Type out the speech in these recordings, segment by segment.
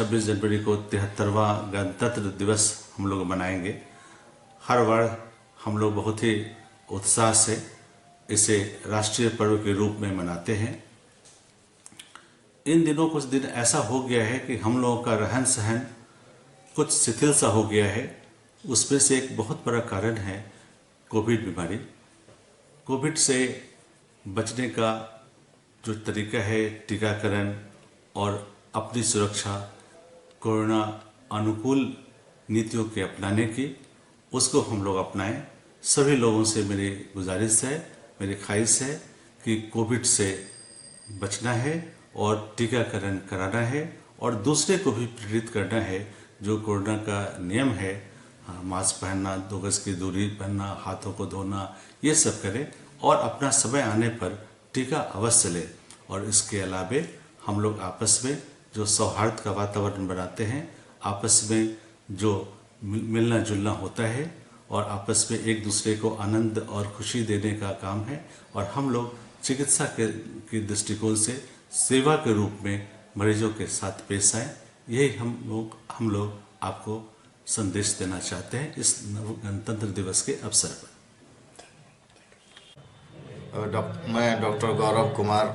26 जनवरी को 73वां गणतंत्र दिवस हम लोग मनाएंगे। हर वर्ष हम लोग बहुत ही उत्साह से इसे राष्ट्रीय पर्व के रूप में मनाते हैं। इन दिनों कुछ दिन ऐसा हो गया है कि हम लोगों का रहन सहन कुछ शिथिल सा हो गया है। उसमें से एक बहुत बड़ा कारण है कोविड बीमारी। कोविड से बचने का जो तरीका है टीकाकरण और अपनी सुरक्षा, कोरोना अनुकूल नीतियों के अपनाने की, उसको हम लोग अपनाएं। सभी लोगों से मेरी गुजारिश है, मेरी ख्वाहिश है कि कोविड से बचना है और टीकाकरण कराना है और दूसरे को भी प्रेरित करना है। जो कोरोना का नियम है, मास्क पहनना, 2 गज की दूरी पहनना, हाथों को धोना, ये सब करें और अपना समय आने पर टीका अवश्य लें। और इसके अलावे हम लोग आपस में जो सौहार्द का वातावरण बनाते हैं, आपस में जो मिलना जुलना होता है और आपस में एक दूसरे को आनंद और खुशी देने का काम है। और हम लोग चिकित्सा के दृष्टिकोण से सेवा के रूप में मरीजों के साथ पेश आए। यही हम लोग आपको संदेश देना चाहते हैं इस गणतंत्र दिवस के अवसर पर। मैं doctor Gaurav Kumar,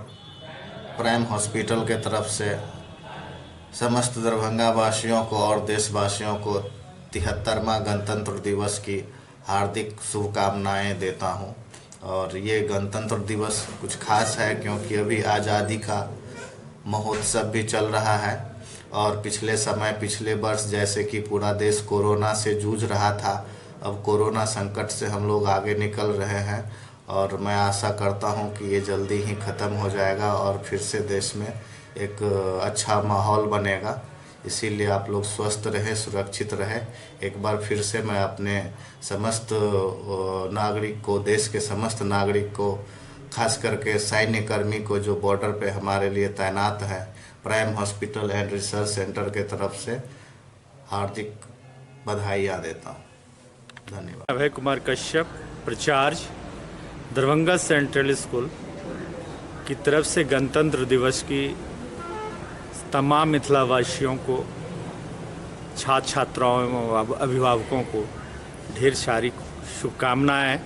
prime hospital के तरफ से समस्त दरभंगा वासियों को और देशवासियों को 73वां गणतंत्र दिवस की हार्दिक शुभकामनाएं देता हूं। और ये गणतंत्र दिवस कुछ खास है क्योंकि अभी आज़ादी का महोत्सव भी चल रहा है और पिछले वर्ष जैसे कि पूरा देश कोरोना से जूझ रहा था, अब कोरोना संकट से हम लोग आगे निकल रहे हैं और मैं आशा करता हूं कि ये जल्दी ही ख़त्म हो जाएगा और फिर से देश में एक अच्छा माहौल बनेगा। इसीलिए आप लोग स्वस्थ रहें, सुरक्षित रहें। एक बार फिर से मैं अपने समस्त नागरिक को, देश के समस्त नागरिक को, खास करके सैन्य कर्मी को जो बॉर्डर पे हमारे लिए तैनात हैं, prime hospital and research centre के तरफ से हार्दिक बधाइयाँ देता हूँ। धन्यवाद। अभय कुमार कश्यप, प्राचार्य, दरभंगा सेंट्रल स्कूल की तरफ से गणतंत्र दिवस की तमाम मिथिलावासियों को, छात्र छात्राओं एवं अभिभावकों को ढेर सारी शुभकामनाएं।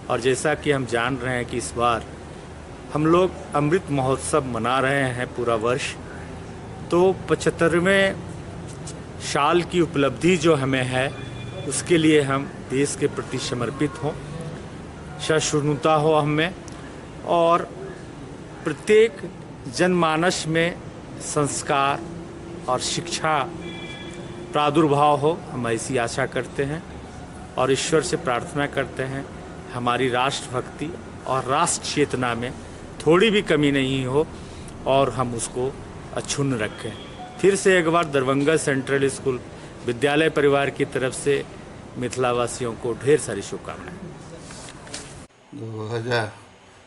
और जैसा कि हम जान रहे हैं कि इस बार हम लोग अमृत महोत्सव मना रहे हैं पूरा वर्ष, तो 75वें साल की उपलब्धि जो हमें है उसके लिए हम देश के प्रति समर्पित हों, सहिष्णुता हो हमें और प्रत्येक जनमानस में संस्कार और शिक्षा प्रादुर्भाव हो, हम ऐसी आशा करते हैं और ईश्वर से प्रार्थना करते हैं हमारी राष्ट्रभक्ति और राष्ट्र चेतना में थोड़ी भी कमी नहीं हो और हम उसको अक्षुण्ण रखें। फिर से एक बार दरभंगा सेंट्रल स्कूल विद्यालय परिवार की तरफ से मिथिलावासियों को ढेर सारी शुभकामनाएं।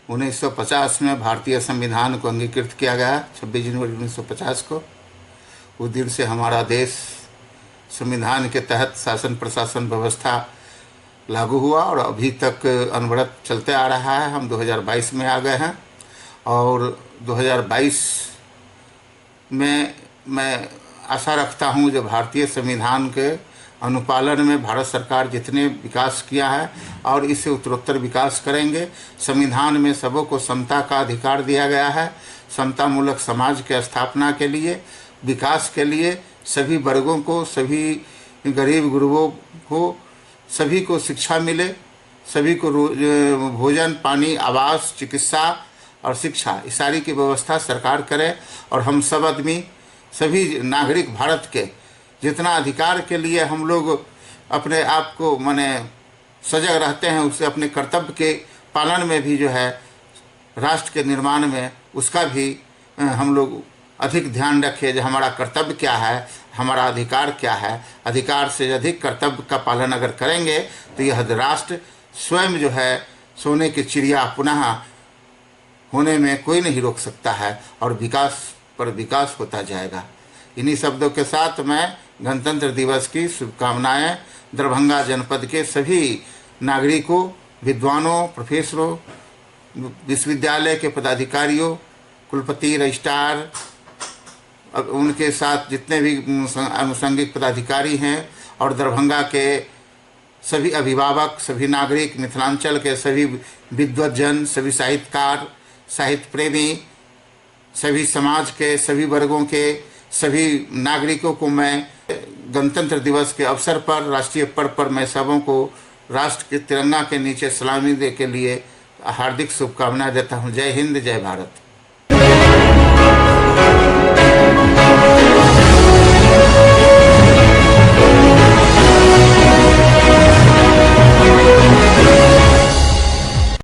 1950 में भारतीय संविधान को अंगीकृत किया गया, 26 जनवरी 1950 को। उस दिन से हमारा देश संविधान के तहत शासन प्रशासन व्यवस्था लागू हुआ और अभी तक अनवरत चलते आ रहा है। हम 2022 में आ गए हैं और 2022 में मैं आशा रखता हूं जो भारतीय संविधान के अनुपालन में भारत सरकार जितने विकास किया है और इससे उत्तरोत्तर विकास करेंगे। संविधान में सबों को समता का अधिकार दिया गया है। समतामूलक समाज के स्थापना के लिए, विकास के लिए सभी वर्गों को, सभी गरीब गुरबों को, सभी को शिक्षा मिले, सभी को भोजन, पानी, आवास, चिकित्सा और शिक्षा, इस सारी की व्यवस्था सरकार करे। और हम सब आदमी, सभी नागरिक भारत के जितना अधिकार के लिए हम लोग अपने आप को सजग रहते हैं, उससे अपने कर्तव्य के पालन में भी जो है राष्ट्र के निर्माण में उसका भी हम लोग अधिक ध्यान रखें जो हमारा कर्तव्य क्या है, हमारा अधिकार क्या है। अधिकार से अधिक कर्तव्य का पालन अगर करेंगे तो यह राष्ट्र स्वयं जो है सोने की चिड़िया पुनः होने में कोई नहीं रोक सकता है और विकास पर विकास होता जाएगा। इन्हीं शब्दों के साथ मैं गणतंत्र दिवस की शुभकामनाएं दरभंगा जनपद के सभी नागरिकों, विद्वानों, प्रोफेसरों, विश्वविद्यालय के पदाधिकारियों, कुलपति, रजिस्ट्रार, उनके साथ जितने भी आनुषंगिक पदाधिकारी हैं और दरभंगा के सभी अभिभावक, सभी नागरिक, मिथिलांचल के सभी विद्वज्जन, सभी साहित्यकार, साहित्य प्रेमी, सभी समाज के सभी वर्गों के सभी नागरिकों को मैं गणतंत्र दिवस के अवसर पर, राष्ट्रीय पर्व पर मैं सबों को राष्ट्र के तिरंगा के नीचे सलामी दे के लिए हार्दिक शुभकामनाएं देता हूं। जय हिंद, जय भारत।